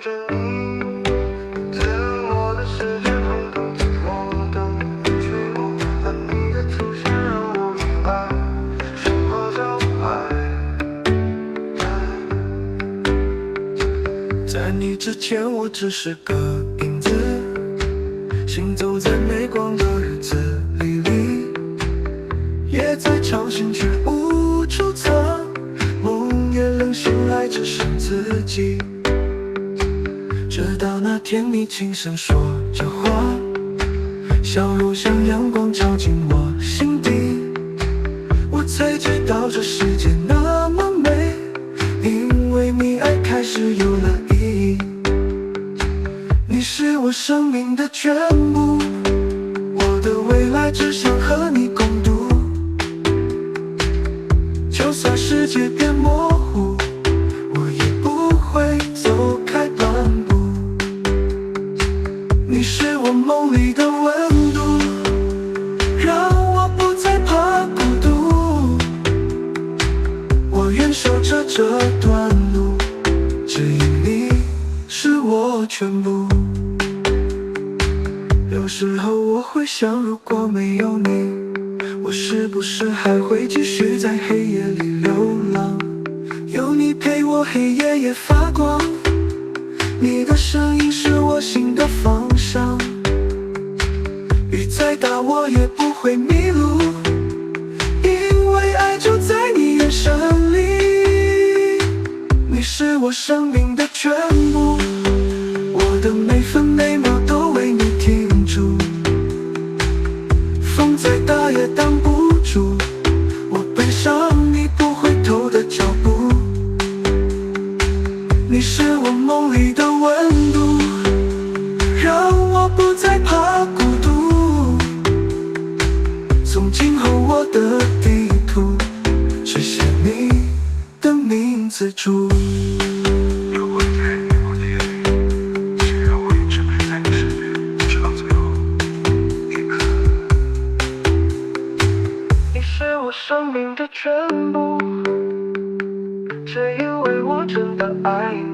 着你，自我的世界空洞寂寞的去路，但你的出现让我明白什么叫爱。在你之前，我只是个影子，行走在没光的日子里，也在潮醒却无处藏，梦也冷醒来只剩自己。直到那天你轻声说着话，笑容像阳光照进我心底，我才知道这世界那么美，因为你爱开始有了意义。你是我生命的全部，我的未来只想和你共度，就算世界变模糊，我也不会走开半步。你是我梦里的温度，让我不再怕孤独，我愿守着这段路，只因你是我全部。有时候我会想，如果没有你，我是不是还会继续在黑夜里流浪？有你陪我，黑夜也发光，你的声音是我心的方向，雨再大我也不会迷路，因为爱就在你眼神里。你是我生命的全部，我的每分每秒都为你停住，风再大也挡不住我奔向你不回头的脚步。你是我梦里的温度，让我不再怕孤独，从今后我的地图只写你的名字住。如果你陪你过夜里，请让我一直陪在你身边，直到最后一刻。你是我生命的全部，只因为我真的爱你。